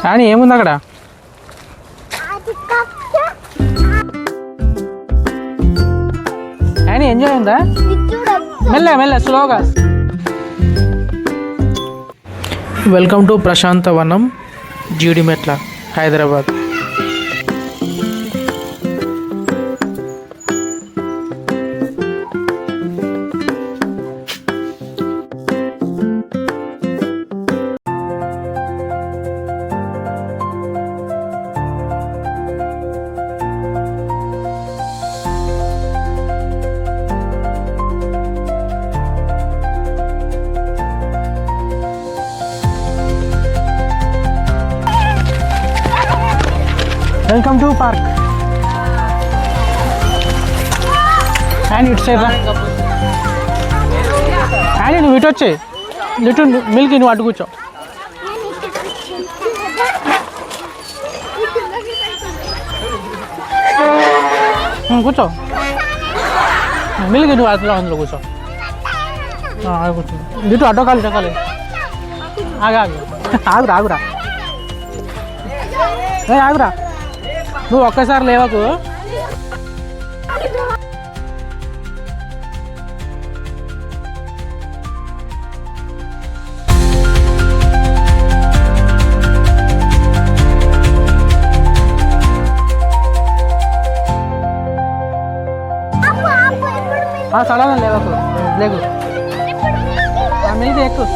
కానీ ఏముంది అక్కడ? కానీ ఎంజాయ్ ఉందా? మెల్ల స్లోగా. Welcome to Prashantavanam, Jeedimetla, Hyderabad. Welcome to park. And ఇటు సైడ్ రా. అండ్ నువ్వు ఇటు వచ్చే, ఇటు మిల్క్ నువ్వు అటు కూర్చో. కూర్చో. మిల్క్ నువ్వు అట్లా అందులో కూర్చో. కూర్చో. ఇటు అడ్డోకాలి చక్కాలి. ఆగురా. ఆగురా. నువ్వు ఒక్కసారి లేవకు. సడన్ లేవకు, లేకు. మిల్క్ ఎక్కువ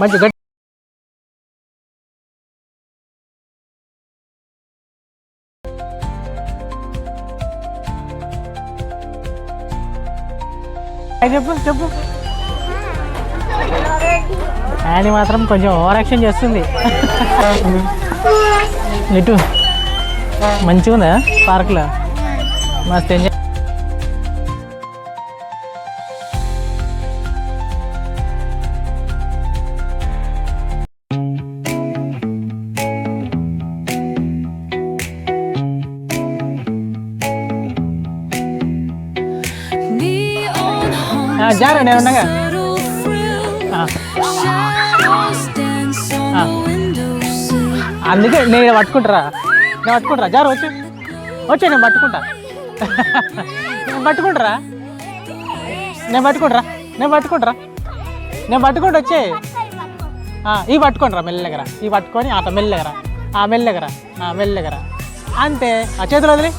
మంచి గట్టి. చెప్పు. యానీ మాత్రం కొంచెం ఓవర్ యాక్షన్ చేస్తుంది. ఇటు మంచిగా ఉందా పార్క్లో? మస్తు ఎంజాయ్. జారా నేను ఉండగా అందుకే నేను పట్టుకుంటారా జారు వచ్చే నేను పట్టుకుంటా. నేను పట్టుకుంటా వచ్చే. ఇవి పట్టుకుంటారా మెల్లగరా, ఇవి పట్టుకొని అట మెల్లగరా అంతే. ఆ చేతులు వదిలి.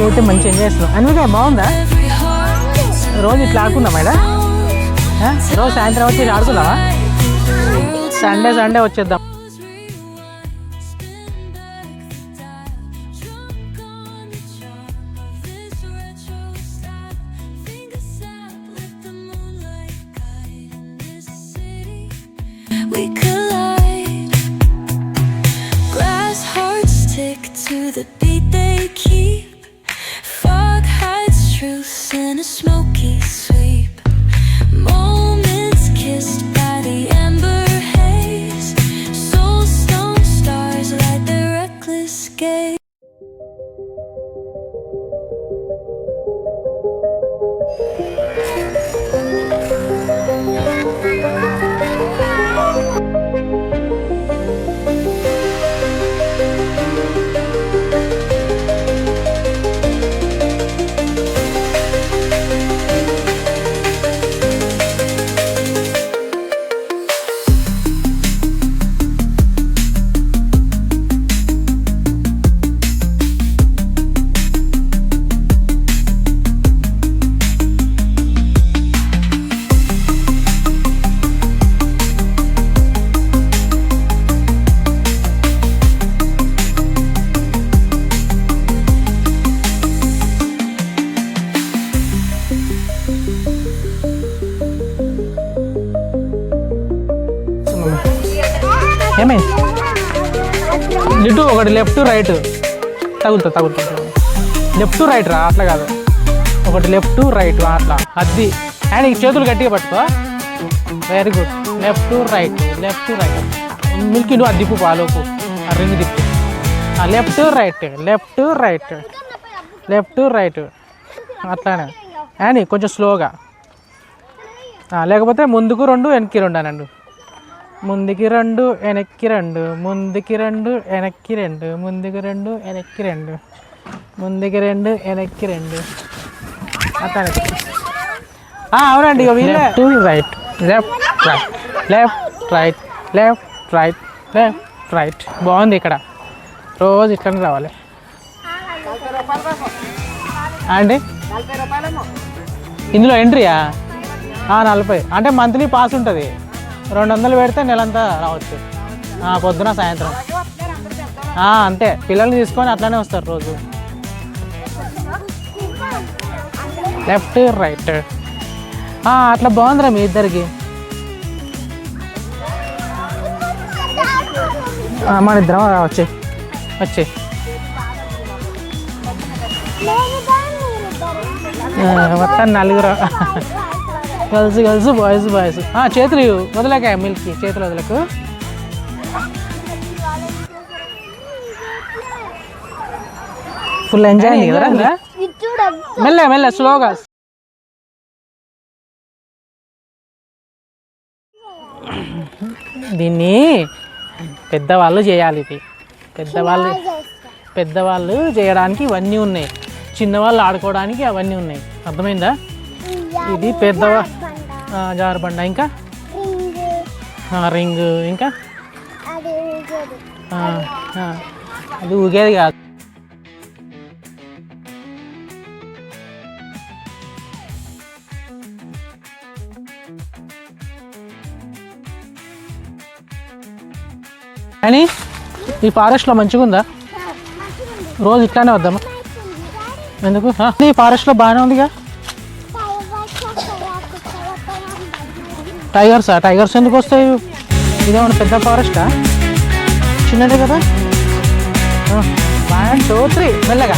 అయితే మంచి ఎంజాయ్ చేస్తున్నాం. అందుకే బాగుందా? రోజు ఇట్లా ఆడుకుందాం కదా, రోజు సాయంత్రం వచ్చి ఆడుకుందామా? సండే వచ్చేద్దాం. In a smoky sweep, moments kissed by the ember haze. ఏమైంది ఇటు ఒకటి లెఫ్ట్ రైట్ తగులుతుంది లెఫ్ట్ రైట్ రా అట్లా కాదు ఒకటి లెఫ్ట్ రైట్ అట్లా అది అండ్ ఈ చేతులు గట్టిగా పట్టుకో very good left right milk నువ్వు అది దిప్పు పాలోపు ఆ రింగ్ దిప్పు లెఫ్ట్ రైట్ అట్లానే అండ్ కొంచెం స్లోగా లేకపోతే ముందుకు 2 వెనక్కి 2 అనండు ముందుకి 2 వెనక్కి 2 ముందుకి 2 వెనక్కి 2 ముందుకి 2 వెనక్కి 2 ముందుకి 2 వెనక్కి 2 అట్లా అవునండి లెఫ్ట్ రైట్ బాగుంది ఇక్కడ రోజు ఇట్లనే రావాలి అండి ఇందులో ఎంట్రీయా 40 అంటే మంత్లీ పాస్ ఉంటుంది 200 పెడితే నెలంతా రావచ్చు పొద్దున సాయంత్రం అంతే పిల్లల్ని తీసుకొని అట్లానే వస్తారు రోజు లెఫ్ట్ రైట్ అట్లా బాగుందిరా మీ ఇద్దరికి మన ఇద్దరం వచ్చే మొత్తం 4 గర్ల్స్ బాయ్స్ చేతులు వదలక మిల్క్ చేతులు వదలకు ఫుల్ ఎంజాయ్ అయింది కదా మెల్ల స్లోగా దీన్ని పెద్దవాళ్ళు చేయాలి ఇది పెద్దవాళ్ళు చేయడానికి ఇవన్నీ ఉన్నాయి చిన్నవాళ్ళు ఆడుకోవడానికి అవన్నీ ఉన్నాయి అర్థమైందా ఇది జారుబండ ఇంకా రింగ్ ఇంకా అది ఊగేది కాదు కానీ ఈ ఫారెస్ట్లో మంచిగా ఉందా రోజు ఇట్లానే వద్దామా ఎందుకు ఈ ఫారెస్ట్లో బాగానే ఉందిగా టైగర్స్ ఎందుకు వస్తాయి ఇదేమన్నా పెద్ద ఫారెస్టా చిన్నదే కదా 1 2 3 మెల్లగా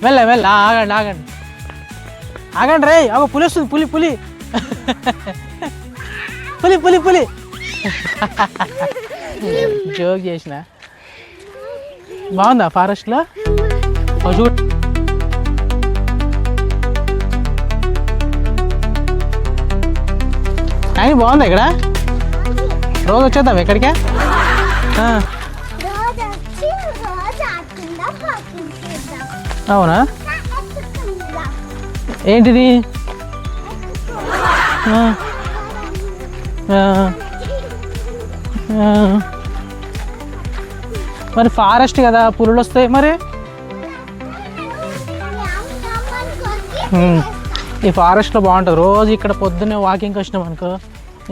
మెల్ల ఆగండి రే పులి వస్తుంది పులి జోక్ చేసిన బాగుందా ఫారెస్ట్లో చూడు కానీ బాగుందా ఇక్కడ రోజు వచ్చేద్దాం ఎక్కడికే అవునా ఏంటిది మరి ఫారెస్ట్ కదా పులులు వస్తాయి మరి ఈ ఫారెస్ట్లో బాగుంటుంది రోజు ఇక్కడ పొద్దున్నే వాకింగ్కి వచ్చినాం అనుకో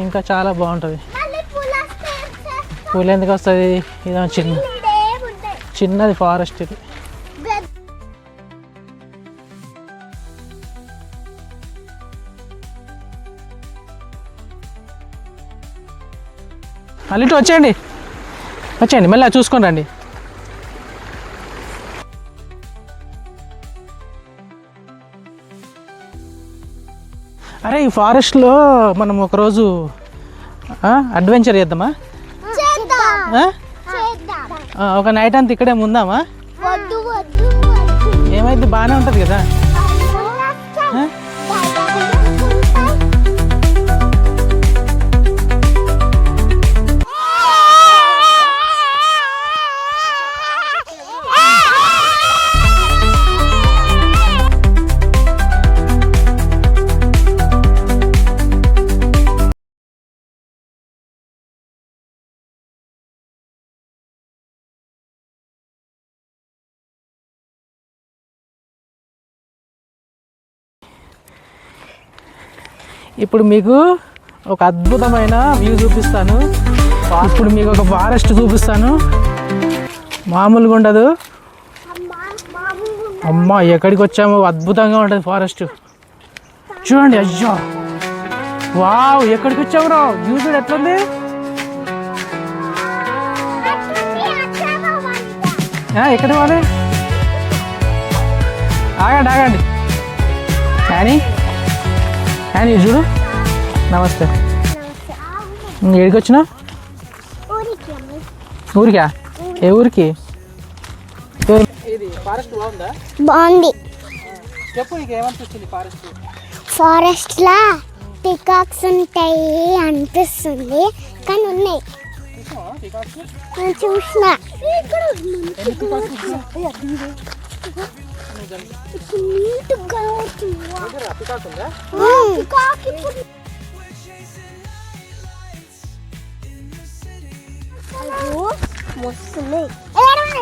ఇంకా చాలా బాగుంటుంది పులి ఎందుకు వస్తుంది ఇదో చిన్నది ఫారెస్ట్ ఇది మళ్ళీ ఇటు వచ్చేయండి మళ్ళీ చూసుకొని రండి అరే ఈ ఫారెస్ట్లో మనం ఒకరోజు అడ్వెంచర్ చేద్దామా ఒక నైట్ అంతా ఇక్కడే ఉందామా ఏమైంది బాగానే ఉంటుంది కదా ఇప్పుడు మీకు ఒక అద్భుతమైన వ్యూ చూపిస్తాను. ఇప్పుడు మీకు ఒక ఫారెస్ట్ చూపిస్తాను, మామూలుగా ఉండదు. అమ్మా ఎక్కడికి వచ్చామో, అద్భుతంగా ఉంటుంది ఫారెస్ట్. చూడండి, అయ్యో వావ్, ఎక్కడికి వచ్చాము రా, వ్యూ చూడు ఎట్లుంది. ఎక్కడికి పోవాలి? ఆగండి ఆగండి. యానీ చూడు. నమస్తే. ఎక్కడికి వచ్చినా? ఊరికా? ఏ ఊరికి? ఇది ఫారెస్ట్ బాగుందా? బాగుంది. చెప్పు, నీకు ఏమనిపిస్తుంది ఫారెస్ట్? ఫారెస్ట్లా పికాక్స్ ఉంటాయి అనిపిస్తుంది, కానీ ఉన్నాయి. నేను చూసిన.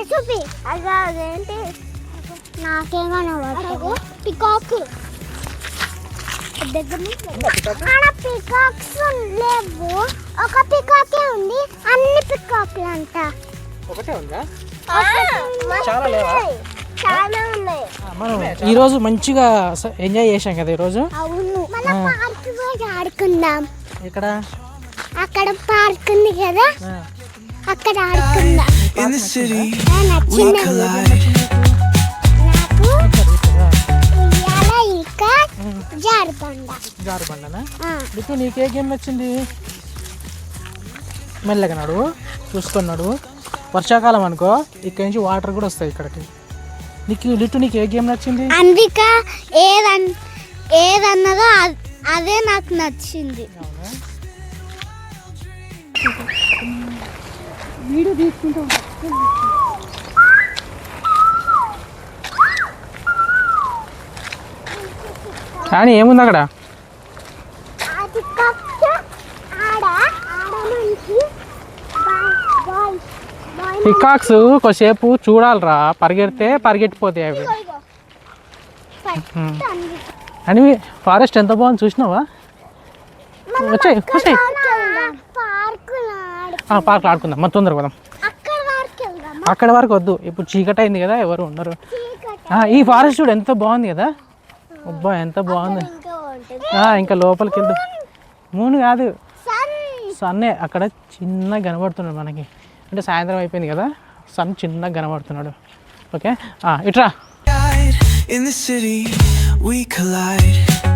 చూపి అదేంటి, నాకేమన్నా పికాక్ పికాక్స్ లేవు, ఒక పికాకే ఉంది. అన్ని పికాక్లు అంట. ఒకటే ఉందా? చాలా లేవా? చాలా ఉన్నాయి. మనం ఈరోజు మంచిగా ఎంజాయ్ చేసాం కదా ఈరోజు. అవును, మన పార్క్ కూడా ఆడుకుందాం. ఇక్కడ అక్కడ పార్క్ ఉంది కదా, అక్కడ ఆడుకుందాం. నచ్చింది నాకు ఇవాళ ఇంకా జారుబండనా? నీకే గేమ్ నచ్చింది? మెల్లగా నడువు, చూసుకున్నాడు. వర్షాకాలం అనుకో, ఇక్కడి నుంచి వాటర్ కూడా వస్తాయి ఇక్కడికి. నీకు ఏ గేమ్ నచ్చింది? అంబిక ఏదన్నదో అదే నాకు నచ్చింది. వీడియో తీసుకుంటూ కానీ ఏముంది అక్కడ? పికాక్స్ కొద్దిసేపు చూడాలిరా, పరిగెడితే పరిగెట్టిపోతాయి అవి. అని ఫారెస్ట్ ఎంత బాగుంది చూసినావా? వచ్చాయి వచ్చాయి. పార్క్ ఆడుకుందాం, మన తొందరగా పోదాం. అక్కడ వరకు వద్దు, ఇప్పుడు చీకటి అయింది కదా, ఎవరు ఉండరు. ఈ ఫారెస్ట్ చూడు ఎంత బాగుంది కదా. అబ్బా ఎంత బాగుంది. ఇంకా లోపలికి వెళ్దాం. మూన్ కాదు, సన్నే అక్కడ చిన్నగా కనబడుతున్నాడు మనకి. అంటే సాయంత్రం అయిపోయింది కదా, సన్ చిన్నగా కనబడుతున్నాడు. ఓకే, ఇట్రా. In the city we collide.